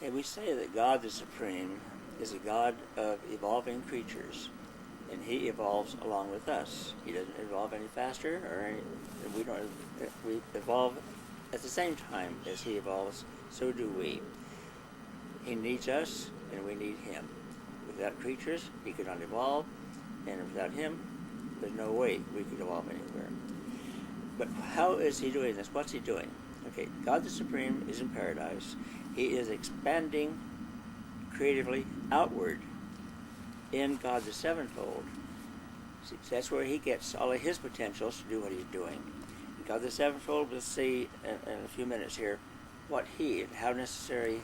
And we say that God the Supreme is a God of evolving creatures, and He evolves along with us. He doesn't evolve any faster, we evolve at the same time as He evolves. So do we. He needs us, and we need Him. Without creatures, He could not evolve, and without Him, there's no way we could evolve anywhere. But how is He doing this? What's He doing? Okay, God the Supreme is in paradise. He is expanding creatively outward in God the Sevenfold. See, that's where He gets all of His potentials to do what He's doing. God the Sevenfold, we'll see in a few minutes here what He and how necessary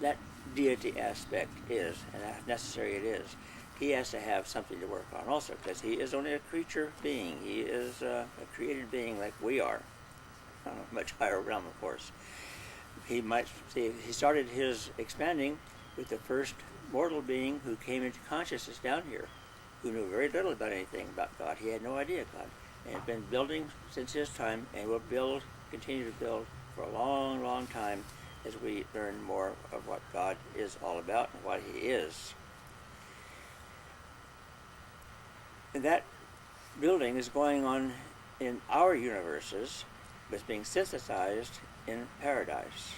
that deity aspect is and how necessary it is. He has to have something to work on also, because He is only a creature being. He is a created being like we are, on a much higher realm, of course. He started His expanding with the first mortal being who came into consciousness down here, who knew very little about anything about God. He had no idea God, and had been building since his time, and will continue to build for a long, long time as we learn more of what God is all about and what He is. And that building is going on in our universes, but it's being synthesized in paradise.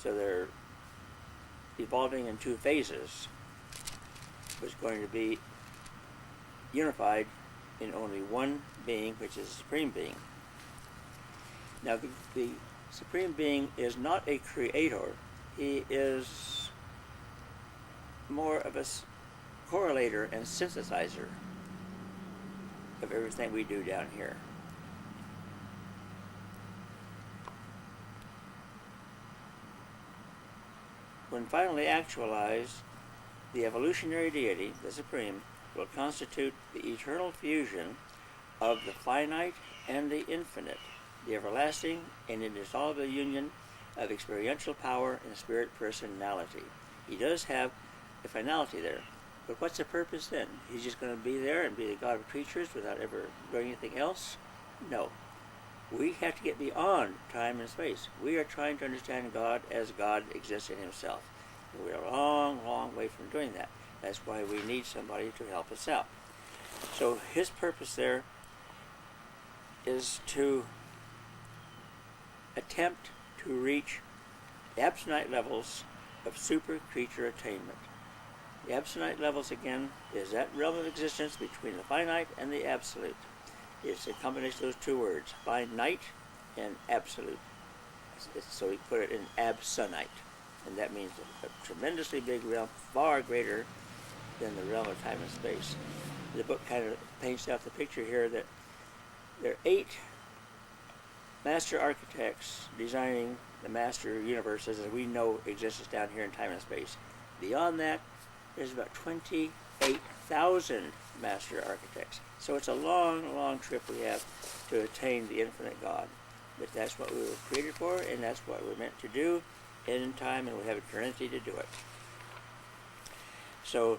So they're evolving in two phases, but it's going to be unified in only one being, which is the Supreme Being. Now, the Supreme Being is not a creator. He is more of a correlator and synthesizer of everything we do down here. When finally actualized, the evolutionary deity, the Supreme, will constitute the eternal fusion of the finite and the infinite, the everlasting and indissoluble union of experiential power and spirit personality. He does have a finality there, but what's the purpose then? He's just going to be there and be the God of creatures without ever doing anything else? No. We have to get beyond time and space. We are trying to understand God as God exists in Himself. And we are a long, long way from doing that. That's why we need somebody to help us out. So His purpose there is to attempt to reach the absolute levels of super creature attainment. The absolute levels, again, is that realm of existence between the finite and the absolute. It's a combination of those two words, finite and absolute. So we put it in absolute, and that means a tremendously big realm, far greater than the realm of time and space. The book kind of paints out the picture here that there are 8 master architects designing the master universes as we know existence down here in time and space. Beyond that, there's about 28,000 master architects. So it's a long, long trip we have to attain the infinite God. But that's what we were created for, and that's what we're meant to do in time, and we have eternity to do it. So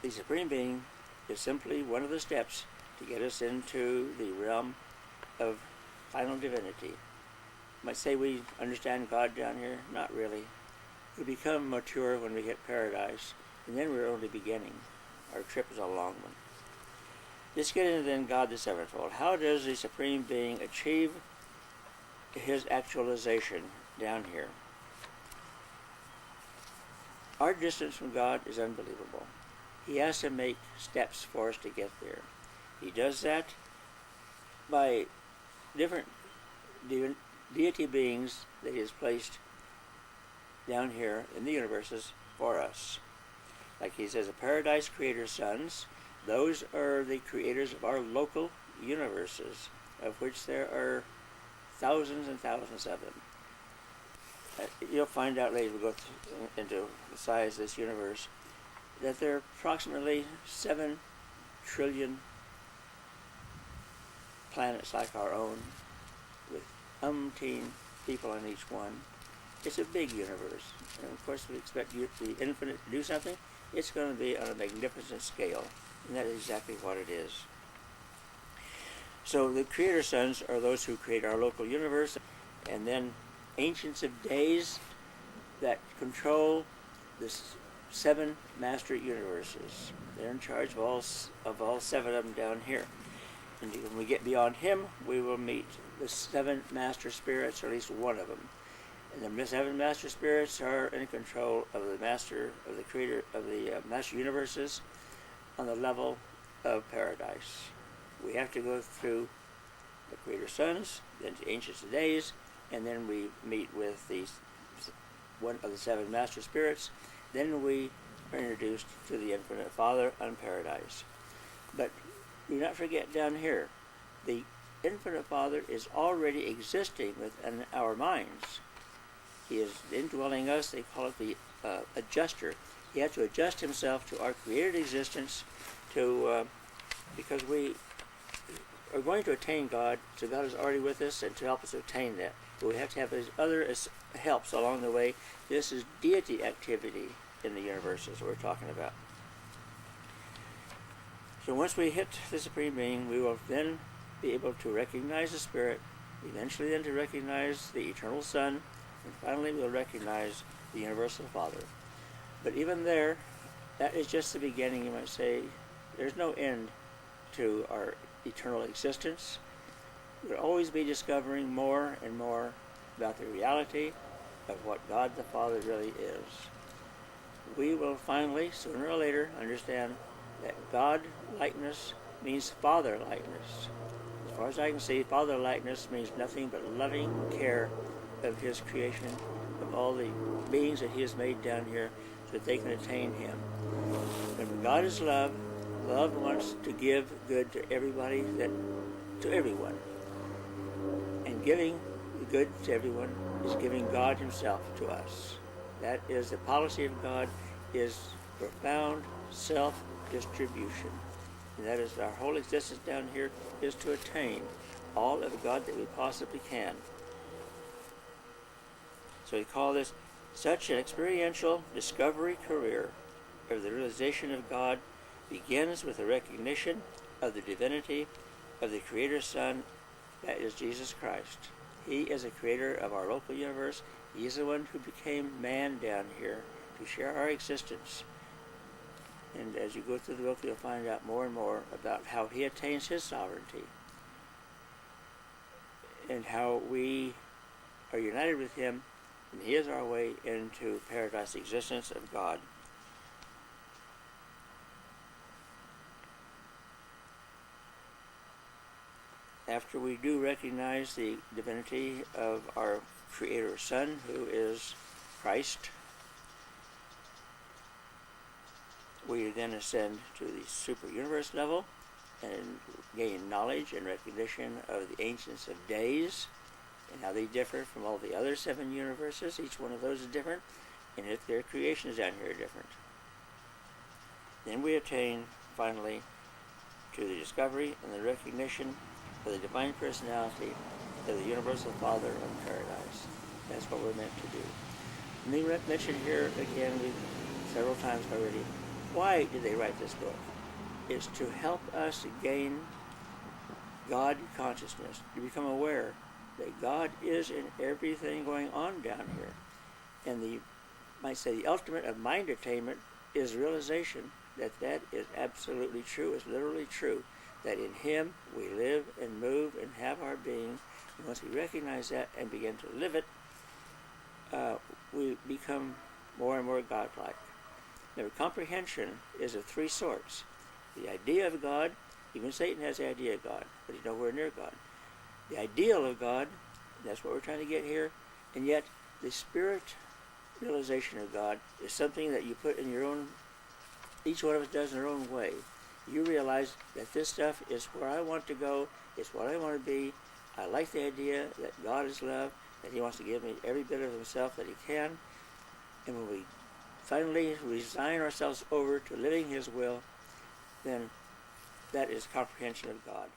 the Supreme Being is simply one of the steps to get us into the realm of final divinity. You might say we understand God down here. Not really. We become mature when we hit paradise, and then we're only beginning. Our trip is a long one. Let's get into then God the Sevenfold. How does the Supreme Being achieve His actualization down here? Our distance from God is unbelievable. He has to make steps for us to get there. He does that by different deity beings that He has placed down here in the universes for us. Like He says, the Paradise Creator's sons, those are the creators of our local universes, of which there are thousands and thousands of them. You'll find out later, we go into the size of this universe, that there are approximately 7 trillion planets like our own, with umpteen people on each one. It's a big universe, and of course we expect the infinite to do something. It's going to be on a magnificent scale, and that is exactly what it is. So the Creator Sons are those who create our local universe, and then Ancients of Days that control the seven master universes. They're in charge of all seven of them down here. And when we get beyond him, we will meet the seven master spirits, or at least one of them. And the seven master spirits are in control of the master, of the creator, of the master universes on the level of paradise. We have to go through the creator sons, then the ancients of days, and then we meet with the one of the seven master spirits. Then we are introduced to the infinite Father on paradise. But do not forget down here, the infinite Father is already existing within our minds. He is indwelling us. They call it the adjuster. He has to adjust himself to our created existence because we are going to attain God, so God is already with us and to help us attain that. But we have to have his other helps along the way. This is deity activity in the universe is what we're talking about. So once we hit the Supreme Being, we will then be able to recognize the Spirit, eventually then to recognize the Eternal Son, and finally we'll recognize the Universal Father. But even there, that is just the beginning, you might say. There's no end to our eternal existence. We'll always be discovering more and more about the reality of what God the Father really is. We will finally, sooner or later, understand that God-likeness means Father-likeness. As far as I can see, Father-likeness means nothing but loving care of his creation, of all the beings that he has made down here, so that they can attain him. Remember, God is love. Love wants to give good to everybody, to everyone. And giving good to everyone is giving God himself to us. That is the policy of God, is profound self-distribution. And that is our whole existence down here, is to attain all of God that we possibly can. So we call this such an experiential discovery career of the realization of God begins with the recognition of the divinity of the Creator Son, that is Jesus Christ. He is the creator of our local universe. He is the one who became man down here to share our existence. And as you go through the book, you'll find out more and more about how he attains his sovereignty and how we are united with him, and he is our way into paradise, the existence of God. After we do recognize the divinity of our Creator Son, who is Christ, we then ascend to the super universe level and gain knowledge and recognition of the ancients of days and how they differ from all the other seven universes. Each one of those is different, and if their creations down here are different. Then we attain finally to the discovery and the recognition of the divine personality of the universal Father of paradise. That's what we're meant to do. And they mentioned here again, several times already, why did they write this book? It's to help us gain God consciousness, to become aware that God is in everything going on down here. And the ultimate of mind attainment is realization that that is absolutely true, is literally true, that in him we live and move and have our being. And once we recognize that and begin to live it, we become more and more godlike. Now, comprehension is of three sorts. The idea of God, even Satan has the idea of God, but he's nowhere near God. The ideal of God, that's what we're trying to get here, and yet the spirit realization of God is something that you put in your own, each one of us does in their own way. You realize that this stuff is where I want to go, it's what I want to be. I like the idea that God is love, that he wants to give me every bit of himself that he can. And when we finally resign ourselves over to living his will, then that is comprehension of God.